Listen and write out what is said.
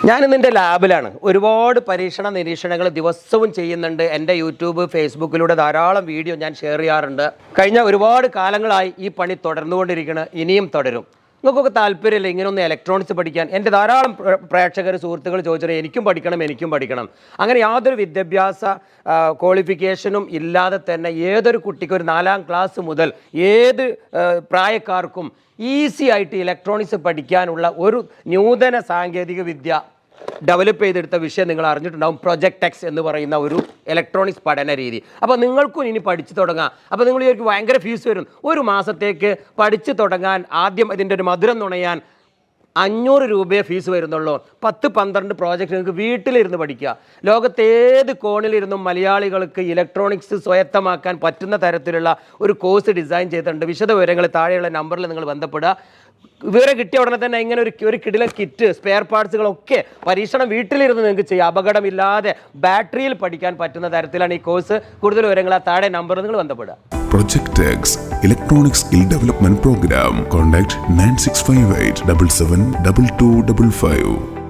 ഞാനിന്ന് എൻ്റെ ലാബിലാണ്. ഒരുപാട് പരീക്ഷണ നിരീക്ഷണങ്ങൾ ദിവസവും ചെയ്യുന്നുണ്ട്. എൻ്റെ യൂട്യൂബ് ഫേസ്ബുക്കിലൂടെ ധാരാളം വീഡിയോ ഞാൻ ഷെയർ ചെയ്യാറുണ്ട്. കഴിഞ്ഞ ഒരുപാട് കാലങ്ങളായി ഈ പണി തുടർന്നുകൊണ്ടിരിക്കണം, ഇനിയും തുടരും. നിങ്ങൾക്കൊക്കെ താല്പര്യമില്ല ഇങ്ങനെയൊന്ന് ഇലക്ട്രോണിക്സ് പഠിക്കാൻ? എൻ്റെ ധാരാളം പ്രേക്ഷകർ സുഹൃത്തുക്കൾ ചോദിച്ചാൽ എനിക്കും പഠിക്കണം. അങ്ങനെ യാതൊരു വിദ്യാഭ്യാസ ക്വാളിഫിക്കേഷനും ഇല്ലാതെ തന്നെ ഏതൊരു കുട്ടിക്കും ഒരു 4ാം ക്ലാസ് മുതൽ ഏത് പ്രായക്കാർക്കും ഈസി ആയിട്ട് ഇലക്ട്രോണിക്സ് പഠിക്കാനുള്ള ഒരു നൂതന സാങ്കേതിക വിദ്യ ഡെവലപ്പ് ചെയ്തെടുത്ത വിഷയം നിങ്ങൾ അറിഞ്ഞിട്ടുണ്ടാവും. ProjectX എന്ന് പറയുന്ന ഒരു ഇലക്ട്രോണിക്സ് പഠന രീതി. അപ്പോൾ നിങ്ങൾക്കും ഇനി പഠിച്ചു തുടങ്ങാം. അപ്പോൾ നിങ്ങൾ ഇതിലേക്ക് ഭയങ്കര ഫീസ് വരും. ഒരു മാസത്തേക്ക് പഠിച്ചു തുടങ്ങാൻ ആദ്യം അതിൻ്റെ ഒരു മധുരം നുണയാൻ 500 രൂപയെ ഫീസ് വരുന്നുള്ളൂ. 10-12 പ്രോജക്റ്റ് നിങ്ങൾക്ക് വീട്ടിലിരുന്ന് പഠിക്കുക. ലോകത്തേത് കോണിലിരുന്നും മലയാളികൾക്ക് ഇലക്ട്രോണിക്സ് സ്വായത്തമാക്കാൻ പറ്റുന്ന തരത്തിലുള്ള ഒരു കോഴ്സ് ഡിസൈൻ ചെയ്തിട്ടുണ്ട്. വിശദ വിവരങ്ങൾ താഴെയുള്ള നമ്പറിൽ നിങ്ങൾ ബന്ധപ്പെടുക. വിവരം കിട്ടിയ ഉടനെ തന്നെ ഇങ്ങനെ ഒരു കിടിലൻ കിറ്റ്, സ്പെയർ പാർട്സുകളൊക്കെ പരീക്ഷണം വീട്ടിലിരുന്ന് നിങ്ങൾക്ക് ചെയ്യാം. അപകടമില്ലാതെ ബാറ്ററിയിൽ പഠിക്കാൻ പറ്റുന്ന തരത്തിലാണ് ഈ കോഴ്സ്. കൂടുതൽ വിവരങ്ങൾ ആ താഴെ നമ്പറിൽ നിങ്ങൾ ബന്ധപ്പെടുക. ProjectX Electronic Skill Development Program. Contact 9658 772255.